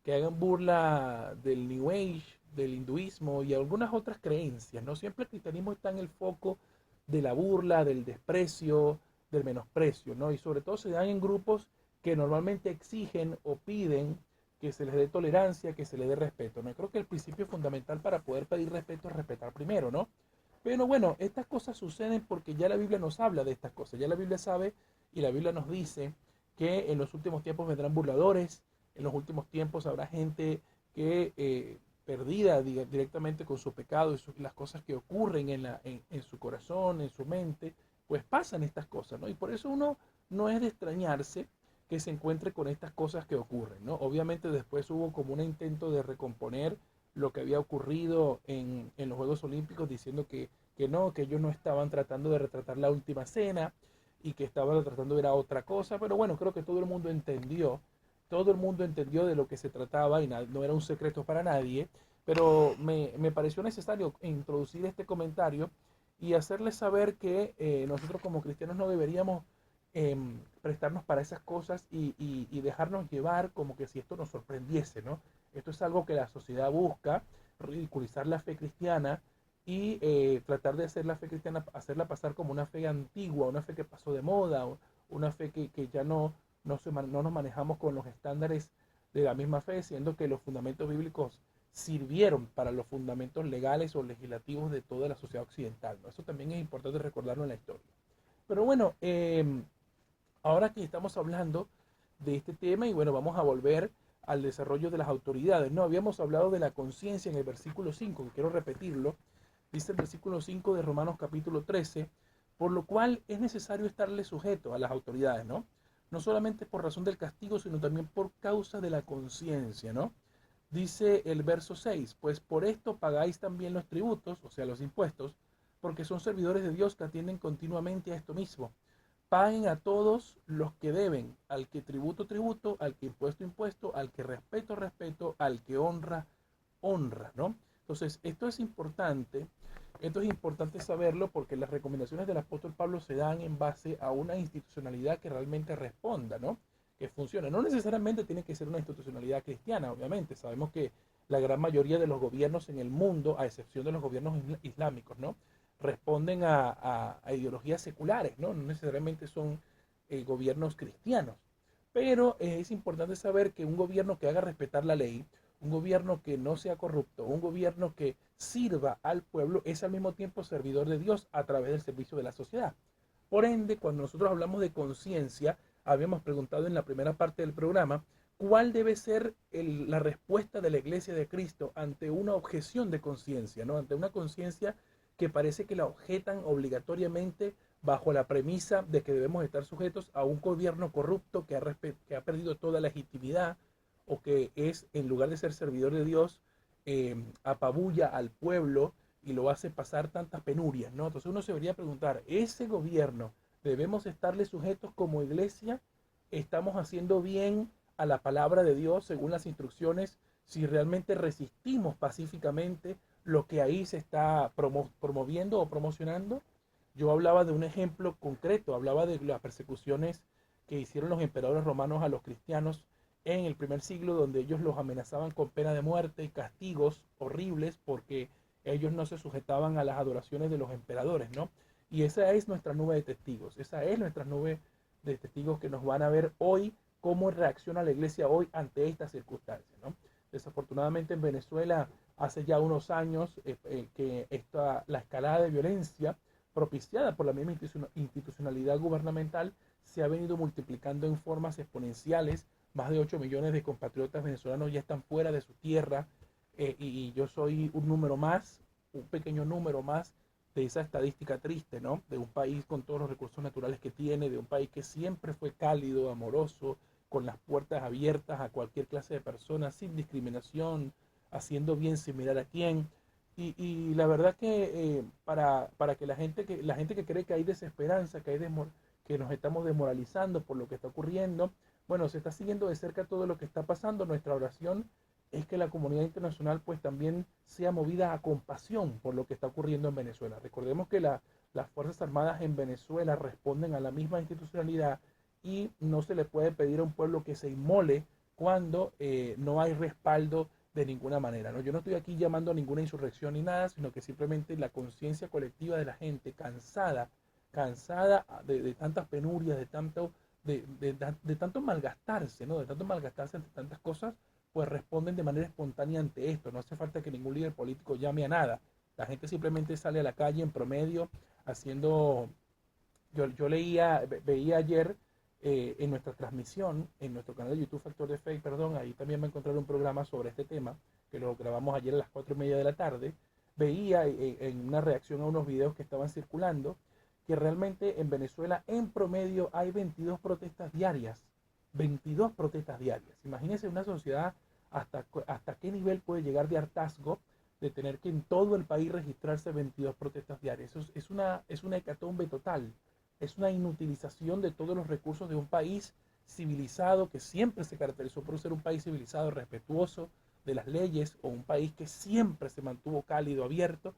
Speaker 1: que hagan burla del New Age, del hinduismo y algunas otras creencias, ¿no? Siempre el cristianismo está en el foco de la burla, del desprecio, del menosprecio, ¿no? Y sobre todo se dan en grupos que normalmente exigen o piden que se les dé tolerancia, que se les dé respeto, ¿no? Creo que el principio fundamental para poder pedir respeto es respetar primero, ¿no? Pero bueno, estas cosas suceden porque ya la Biblia nos habla de estas cosas, ya la Biblia sabe y la Biblia nos dice que en los últimos tiempos vendrán burladores, en los últimos tiempos habrá gente que perdida directamente con su pecado y las cosas que ocurren en su corazón, en su mente, pues pasan estas cosas, ¿no? Y por eso uno no es de extrañarse que se encuentre con estas cosas que ocurren, ¿no? Obviamente después hubo como un intento de recomponer lo que había ocurrido en los Juegos Olímpicos, diciendo que no, que ellos no estaban tratando de retratar la última cena y que estaban tratando de ir a otra cosa, pero bueno, creo que todo el mundo entendió de lo que se trataba y no era un secreto para nadie, pero me pareció necesario introducir este comentario y hacerles saber que nosotros como cristianos no deberíamos prestarnos para esas cosas y dejarnos llevar como que si esto nos sorprendiese, ¿no? Esto es algo que la sociedad busca, ridiculizar la fe cristiana y tratar de hacer la fe cristiana, hacerla pasar como una fe antigua, una fe que pasó de moda, una fe que ya no nos manejamos con los estándares de la misma fe, siendo que los fundamentos bíblicos sirvieron para los fundamentos legales o legislativos de toda la sociedad occidental, ¿no? Eso también es importante recordarlo en la historia. Pero bueno, ahora que estamos hablando de este tema y bueno, vamos a volver al desarrollo de las autoridades, ¿no? Habíamos hablado de la conciencia en el versículo 5, que quiero repetirlo. Dice el versículo 5 de Romanos capítulo 13, por lo cual es necesario estarle sujeto a las autoridades, ¿no? No solamente por razón del castigo, sino también por causa de la conciencia, ¿no? Dice el verso 6, pues por esto pagáis también los tributos, o sea, los impuestos, porque son servidores de Dios que atienden continuamente a esto mismo. Paguen a todos los que deben, al que tributo, tributo, al que impuesto, impuesto, al que respeto, respeto, al que honra, honra, ¿no? Entonces, esto es importante saberlo porque las recomendaciones del apóstol Pablo se dan en base a una institucionalidad que realmente responda, ¿no? Que funcione. No necesariamente tiene que ser una institucionalidad cristiana, obviamente. Sabemos que la gran mayoría de los gobiernos en el mundo, a excepción de los gobiernos islámicos, ¿no? Responden a ideologías seculares, ¿no? No necesariamente son gobiernos cristianos. Pero es importante saber que un gobierno que haga respetar la ley, un gobierno que no sea corrupto, un gobierno que sirva al pueblo, es al mismo tiempo servidor de Dios a través del servicio de la sociedad. Por ende, cuando nosotros hablamos de conciencia, habíamos preguntado en la primera parte del programa, ¿cuál debe ser la respuesta de la Iglesia de Cristo ante una objeción de conciencia, ¿no? Ante una conciencia que parece que la objetan obligatoriamente bajo la premisa de que debemos estar sujetos a un gobierno corrupto que ha perdido toda legitimidad, o que es, en lugar de ser servidor de Dios, apabulla al pueblo y lo hace pasar tantas penurias, ¿no? Entonces uno se debería preguntar, ¿ese gobierno debemos estarle sujetos como iglesia? ¿Estamos haciendo bien a la palabra de Dios según las instrucciones? Si realmente resistimos pacíficamente lo que ahí se está promoviendo o promocionando. Yo hablaba de un ejemplo concreto, hablaba de las persecuciones que hicieron los emperadores romanos a los cristianos en el primer siglo, donde ellos los amenazaban con pena de muerte y castigos horribles porque ellos no se sujetaban a las adoraciones de los emperadores, ¿no? Y esa es nuestra nube de testigos, esa es nuestra nube de testigos que nos van a ver hoy cómo reacciona la iglesia hoy ante estas circunstancias, ¿no? Desafortunadamente en Venezuela hace ya unos años que la escalada de violencia propiciada por la misma institucionalidad gubernamental se ha venido multiplicando en formas exponenciales. Más de 8 millones de compatriotas venezolanos ya están fuera de su tierra, y yo soy un número más, un pequeño número más de esa estadística triste, ¿no? De un país con todos los recursos naturales que tiene, de un país que siempre fue cálido, amoroso, con las puertas abiertas a cualquier clase de personas, sin discriminación, haciendo bien sin mirar a quién. Y la verdad que para que la gente que cree que hay desesperanza, que nos estamos desmoralizando por lo que está ocurriendo, bueno, se está siguiendo de cerca todo lo que está pasando. Nuestra oración es que la comunidad internacional pues también sea movida a compasión por lo que está ocurriendo en Venezuela. Recordemos que las Fuerzas Armadas en Venezuela responden a la misma institucionalidad y no se le puede pedir a un pueblo que se inmole cuando no hay respaldo de ninguna manera, ¿no? Yo no estoy aquí llamando a ninguna insurrección ni nada, sino que simplemente la conciencia colectiva de la gente cansada de tantas penurias, de tanto malgastarse, ¿no? De tanto malgastarse ante tantas cosas, pues responden de manera espontánea ante esto. No hace falta que ningún líder político llame a nada. La gente simplemente sale a la calle en promedio haciendo... Yo veía ayer en nuestra transmisión, en nuestro canal de YouTube Factor de Fe, perdón, ahí también va a encontrar un programa sobre este tema, que lo grabamos ayer a las 4:30 de la tarde. Veía en una reacción a unos videos que estaban circulando que realmente en Venezuela en promedio hay 22 protestas diarias. 22 protestas diarias. Imagínense una sociedad hasta qué nivel puede llegar de hartazgo de tener que en todo el país registrarse 22 protestas diarias. Eso es una hecatombe total. Es una inutilización de todos los recursos de un país civilizado que siempre se caracterizó por ser un país civilizado, respetuoso de las leyes, o un país que siempre se mantuvo cálido, abierto,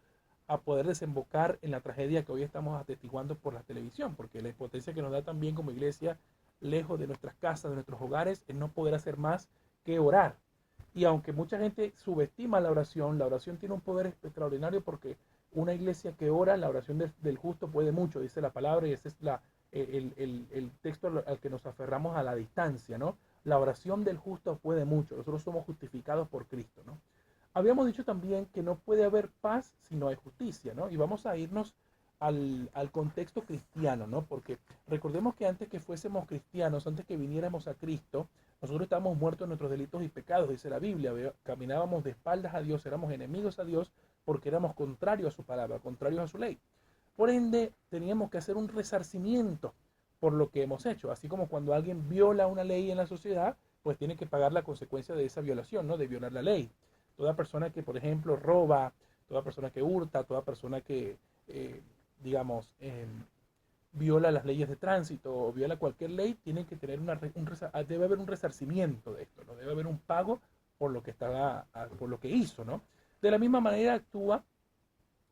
Speaker 1: a poder desembocar en la tragedia que hoy estamos atestiguando por la televisión, porque la impotencia que nos da también como iglesia, lejos de nuestras casas, de nuestros hogares, es no poder hacer más que orar. Y aunque mucha gente subestima la oración tiene un poder extraordinario, porque una iglesia que ora, la oración del justo puede mucho, dice la palabra, y ese es el texto al que nos aferramos a la distancia, ¿no? La oración del justo puede mucho, nosotros somos justificados por Cristo, ¿no? Habíamos dicho también que no puede haber paz si no hay justicia, ¿no? Y vamos a irnos al contexto cristiano, ¿no? Porque recordemos que antes que fuésemos cristianos, antes que viniéramos a Cristo, nosotros estábamos muertos en nuestros delitos y pecados, dice la Biblia. Caminábamos de espaldas a Dios, éramos enemigos a Dios porque éramos contrarios a su palabra, contrarios a su ley. Por ende, teníamos que hacer un resarcimiento por lo que hemos hecho. Así como cuando alguien viola una ley en la sociedad, pues tiene que pagar la consecuencia de esa violación, ¿no? De violar la ley. Toda persona que, por ejemplo, roba, toda persona que hurta, toda persona que, digamos, viola las leyes de tránsito o viola cualquier ley, tiene que tener debe haber un resarcimiento de esto, ¿no? Debe haber un pago por lo que por lo que hizo, ¿no? De la misma manera actúa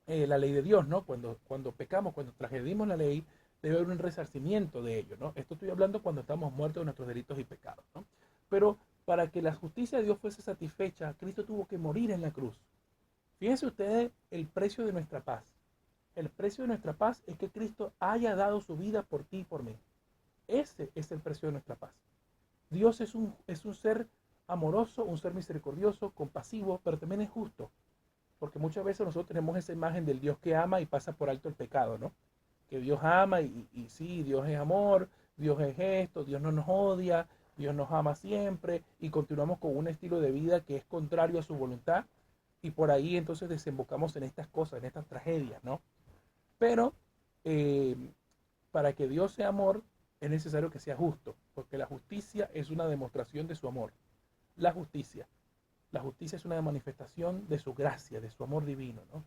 Speaker 1: la ley de Dios, ¿no? Cuando pecamos, cuando transgredimos la ley, debe haber un resarcimiento de ello, ¿no? Esto estoy hablando cuando estamos muertos de nuestros delitos y pecados, ¿no? Pero para que la justicia de Dios fuese satisfecha, Cristo tuvo que morir en la cruz. Fíjense ustedes el precio de nuestra paz. El precio de nuestra paz es que Cristo haya dado su vida por ti y por mí. Ese es el precio de nuestra paz. Dios es un ser amoroso, un ser misericordioso, compasivo, pero también es justo. Porque muchas veces nosotros tenemos esa imagen del Dios que ama y pasa por alto el pecado, ¿no? Que Dios ama y sí, Dios es amor, Dios es esto, Dios no nos odia, Dios nos ama siempre y continuamos con un estilo de vida que es contrario a su voluntad y por ahí entonces desembocamos en estas cosas, en estas tragedias, ¿no? Pero eh, para que Dios sea amor es necesario que sea justo, porque la justicia es una demostración de su amor. La justicia. La justicia es una manifestación de su gracia, de su amor divino, ¿no?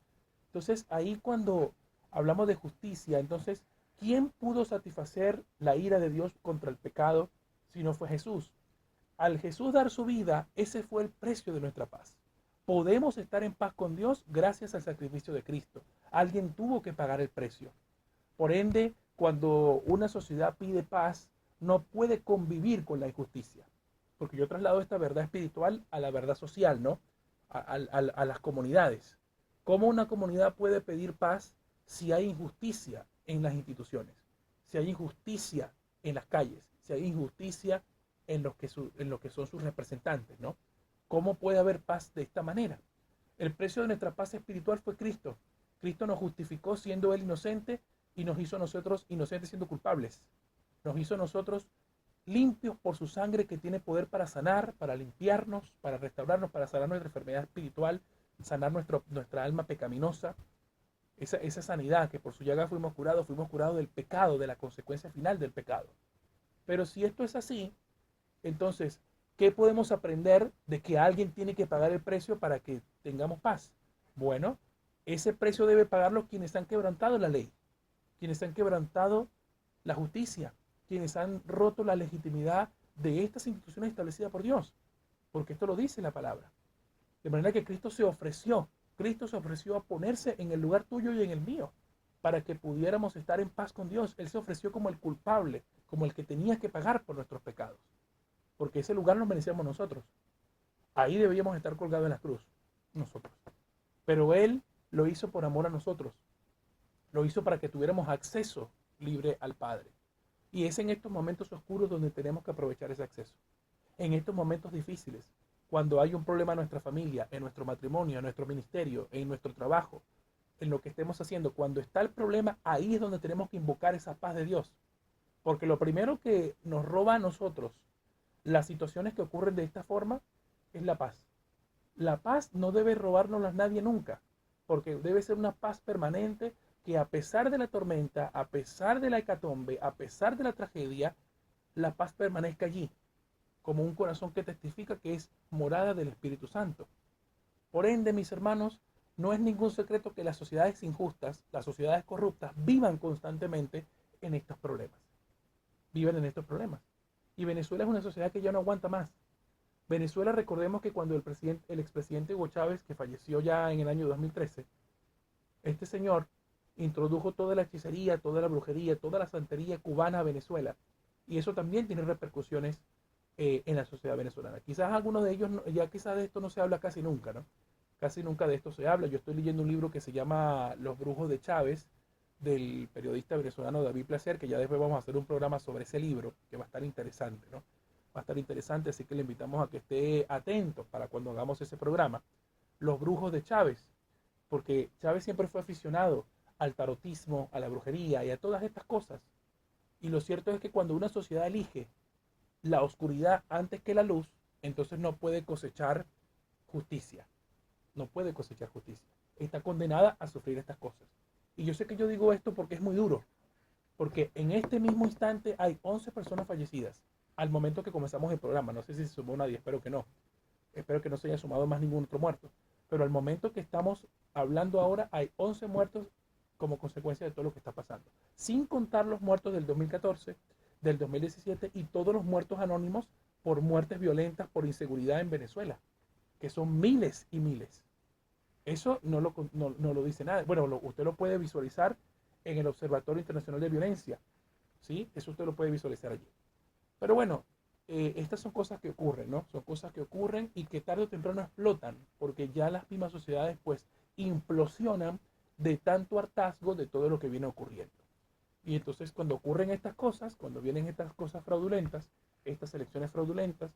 Speaker 1: Entonces, ahí cuando hablamos de justicia, entonces, ¿quién pudo satisfacer la ira de Dios contra el pecado si no fue Jesús? Al Jesús dar su vida, ese fue el precio de nuestra paz. Podemos estar en paz con Dios gracias al sacrificio de Cristo. Alguien tuvo que pagar el precio. Por ende, cuando una sociedad pide paz, no puede convivir con la injusticia. Porque yo traslado esta verdad espiritual a la verdad social, ¿no? A las comunidades. ¿Cómo una comunidad puede pedir paz si hay injusticia en las instituciones? Si hay injusticia en las calles, si hay injusticia en lo que son sus representantes, ¿no? ¿Cómo puede haber paz de esta manera? El precio de nuestra paz espiritual fue Cristo. Cristo nos justificó siendo Él inocente y nos hizo nosotros inocentes siendo culpables. Nos hizo nosotros limpios por su sangre que tiene poder para sanar, para limpiarnos, para restaurarnos, para sanar nuestra enfermedad espiritual, sanar nuestra alma pecaminosa. Esa sanidad que por su llaga fuimos curados del pecado, de la consecuencia final del pecado. Pero si esto es así, entonces, ¿qué podemos aprender de que alguien tiene que pagar el precio para que tengamos paz? Bueno, ese precio debe pagarlo quienes han quebrantado la ley, quienes han quebrantado la justicia, quienes han roto la legitimidad de estas instituciones establecidas por Dios, porque esto lo dice la palabra. De manera que Cristo se ofreció a ponerse en el lugar tuyo y en el mío, para que pudiéramos estar en paz con Dios. Él se ofreció como el culpable, como el que tenía que pagar por nuestros pecados, porque ese lugar lo merecíamos nosotros. Ahí debíamos estar colgados en la cruz, nosotros. Pero Él lo hizo por amor a nosotros, lo hizo para que tuviéramos acceso libre al Padre. Y es en estos momentos oscuros donde tenemos que aprovechar ese acceso. En estos momentos difíciles, cuando hay un problema en nuestra familia, en nuestro matrimonio, en nuestro ministerio, en nuestro trabajo, en lo que estemos haciendo, cuando está el problema, ahí es donde tenemos que invocar esa paz de Dios. Porque lo primero que nos roba a nosotros las situaciones que ocurren de esta forma es la paz. La paz no debe robárnosla nadie nunca, porque debe ser una paz permanente que a pesar de la tormenta, a pesar de la hecatombe, a pesar de la tragedia, la paz permanezca allí, como un corazón que testifica que es morada del Espíritu Santo. Por ende, mis hermanos, no es ningún secreto que las sociedades injustas, las sociedades corruptas, vivan constantemente en estos problemas. Viven en estos problemas. Y Venezuela es una sociedad que ya no aguanta más. Venezuela, recordemos que cuando el expresidente Hugo Chávez, que falleció ya en el año 2013, este señor introdujo toda la hechicería, toda la brujería, toda la santería cubana a Venezuela. Y eso también tiene repercusiones en la sociedad venezolana. Quizás algunos de ellos, ya quizás de esto no se habla casi nunca, ¿no? Casi nunca de esto se habla. Yo estoy leyendo un libro que se llama Los Brujos de Chávez, del periodista venezolano David Placer, que ya después vamos a hacer un programa sobre ese libro, que va a estar interesante, ¿no? Va a estar interesante, así que le invitamos a que esté atento para cuando hagamos ese programa. Los Brujos de Chávez, porque Chávez siempre fue aficionado al tarotismo, a la brujería y a todas estas cosas. Y lo cierto es que cuando una sociedad elige la oscuridad antes que la luz, entonces no puede cosechar justicia. No puede cosechar justicia. Está condenada a sufrir estas cosas. Y yo sé que yo digo esto porque es muy duro. Porque en este mismo instante hay 11 personas fallecidas al momento que comenzamos el programa. No sé si se sumó nadie, espero que no. Espero que no se haya sumado más ningún otro muerto. Pero al momento que estamos hablando ahora hay 11 muertos como consecuencia de todo lo que está pasando. Sin contar los muertos del 2014, del 2017 y todos los muertos anónimos por muertes violentas, por inseguridad en Venezuela, que son miles y miles. Eso no lo dice nada. Bueno, usted lo puede visualizar en el Observatorio Internacional de Violencia, ¿sí? Eso usted lo puede visualizar allí. Pero bueno, estas son cosas que ocurren, ¿no? Son cosas que ocurren y que tarde o temprano explotan, porque ya las mismas sociedades pues implosionan de tanto hartazgo de todo lo que viene ocurriendo. Y entonces cuando ocurren estas cosas, cuando vienen estas cosas fraudulentas, estas elecciones fraudulentas,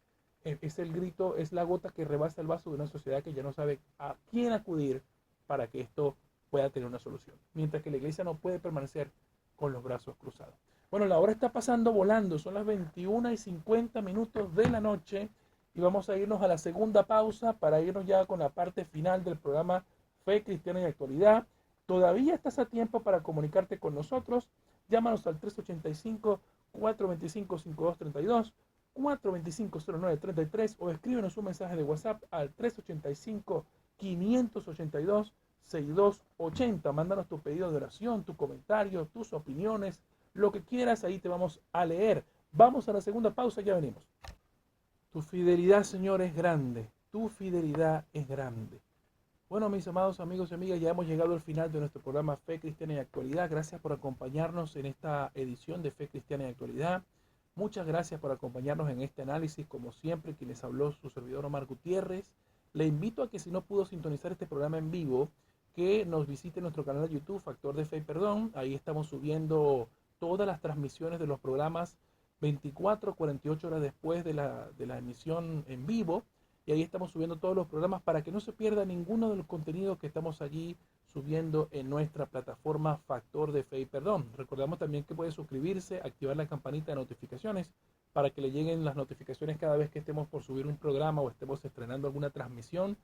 Speaker 1: es el grito, es la gota que rebasa el vaso de una sociedad que ya no sabe a quién acudir para que esto pueda tener una solución. Mientras que la iglesia no puede permanecer con los brazos cruzados. Bueno, la hora está pasando volando, son las 21:50 de la noche y vamos a irnos a la segunda pausa para irnos ya con la parte final del programa Fe Cristiana y Actualidad. Todavía estás a tiempo para comunicarte con nosotros. Llámanos al 385-425-5232, 425-0933 o escríbenos un mensaje de WhatsApp al 385-582-6280. Mándanos tu pedido de oración, tu comentario, tus opiniones, lo que quieras, ahí te vamos a leer. Vamos a la segunda pausa, ya venimos. Tu fidelidad, Señor, es grande. Tu fidelidad es grande. Bueno, mis amados amigos y amigas, ya hemos llegado al final de nuestro programa Fe Cristiana y Actualidad. Gracias por acompañarnos en esta edición de Fe Cristiana y Actualidad. Muchas gracias por acompañarnos en este análisis. Como siempre, quien les habló, su servidor Omar Gutiérrez. Le invito a que si no pudo sintonizar este programa en vivo, que nos visite nuestro canal de YouTube, Factor de Fe y Perdón. Ahí estamos subiendo todas las transmisiones de los programas 24, 48 horas después de la emisión en vivo. Y ahí estamos subiendo todos los programas para que no se pierda ninguno de los contenidos que estamos allí subiendo en nuestra plataforma Factor de Fe y Perdón. Recordamos también que puede suscribirse, activar la campanita de notificaciones para que le lleguen las notificaciones cada vez que estemos por subir un programa o estemos estrenando alguna transmisión,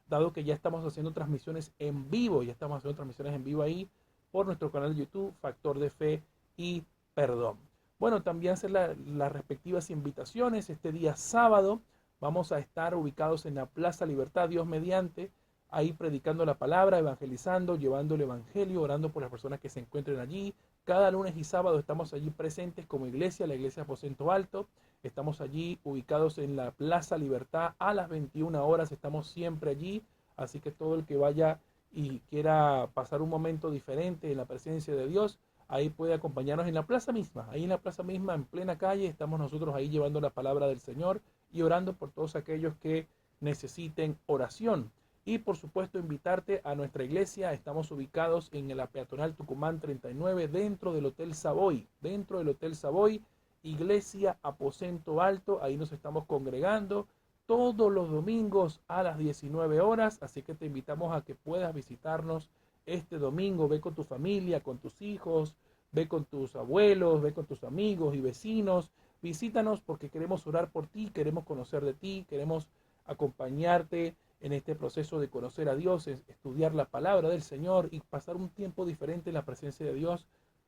Speaker 1: dado que ya estamos haciendo transmisiones en vivo, ya estamos haciendo transmisiones en vivo ahí por nuestro canal de YouTube, Factor de Fe y Perdón. Bueno, también hacer las respectivas invitaciones. Este día sábado vamos a estar ubicados en la Plaza Libertad, Dios mediante, ahí predicando la palabra, evangelizando, llevando el evangelio, orando por las personas que se encuentren allí. Cada lunes y sábado estamos allí presentes como iglesia, la iglesia Aposento Alto. Estamos allí ubicados en la Plaza Libertad a las 21 horas, estamos siempre allí. Así que todo el que vaya y quiera pasar un momento diferente en la presencia de Dios, ahí puede acompañarnos en la plaza misma. Ahí en la plaza misma, en plena calle, estamos nosotros ahí llevando la palabra del Señor y orando por todos aquellos que necesiten oración. Y por supuesto invitarte a nuestra iglesia. Estamos ubicados en la Peatonal Tucumán 39, dentro del Hotel Savoy. Dentro del Hotel Savoy, Iglesia Aposento Alto. Ahí nos estamos congregando todos los domingos a las 19 horas. Así que te invitamos a que puedas visitarnos este domingo. Ve con tu familia, con tus hijos, ve con tus abuelos, ve con tus amigos y vecinos. Visítanos porque queremos orar por ti, queremos conocer de ti, queremos acompañarte en este proceso de conocer a Dios, estudiar la palabra del Señor y pasar un tiempo diferente en la presencia de Dios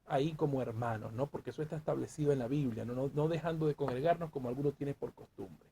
Speaker 1: ahí como hermanos, ¿no? Porque eso está establecido en la Biblia, no dejando de congregarnos como algunos tienen por costumbre.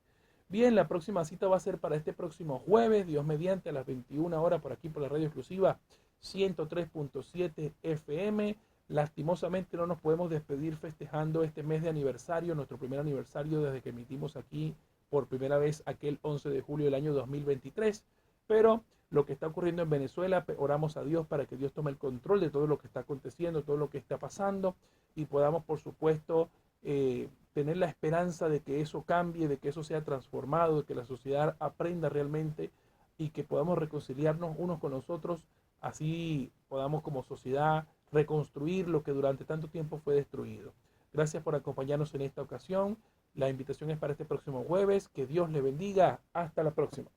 Speaker 1: Bien, la próxima cita va a ser para este próximo jueves, Dios mediante, a las 21 horas por aquí por la radio exclusiva 103.7 FM. Lastimosamente no nos podemos despedir festejando este mes de aniversario, nuestro primer aniversario desde que emitimos aquí por primera vez aquel 11 de julio del año 2023, pero lo que está ocurriendo en Venezuela, oramos a Dios para que Dios tome el control de todo lo que está aconteciendo, todo lo que está pasando y podamos por supuesto tener la esperanza de que eso cambie, de que eso sea transformado, de que la sociedad aprenda realmente y que podamos reconciliarnos unos con los otros, así podamos como sociedad reconstruir lo que durante tanto tiempo fue destruido. Gracias por acompañarnos en esta ocasión. La invitación es para este próximo jueves. Que Dios le bendiga. Hasta la próxima.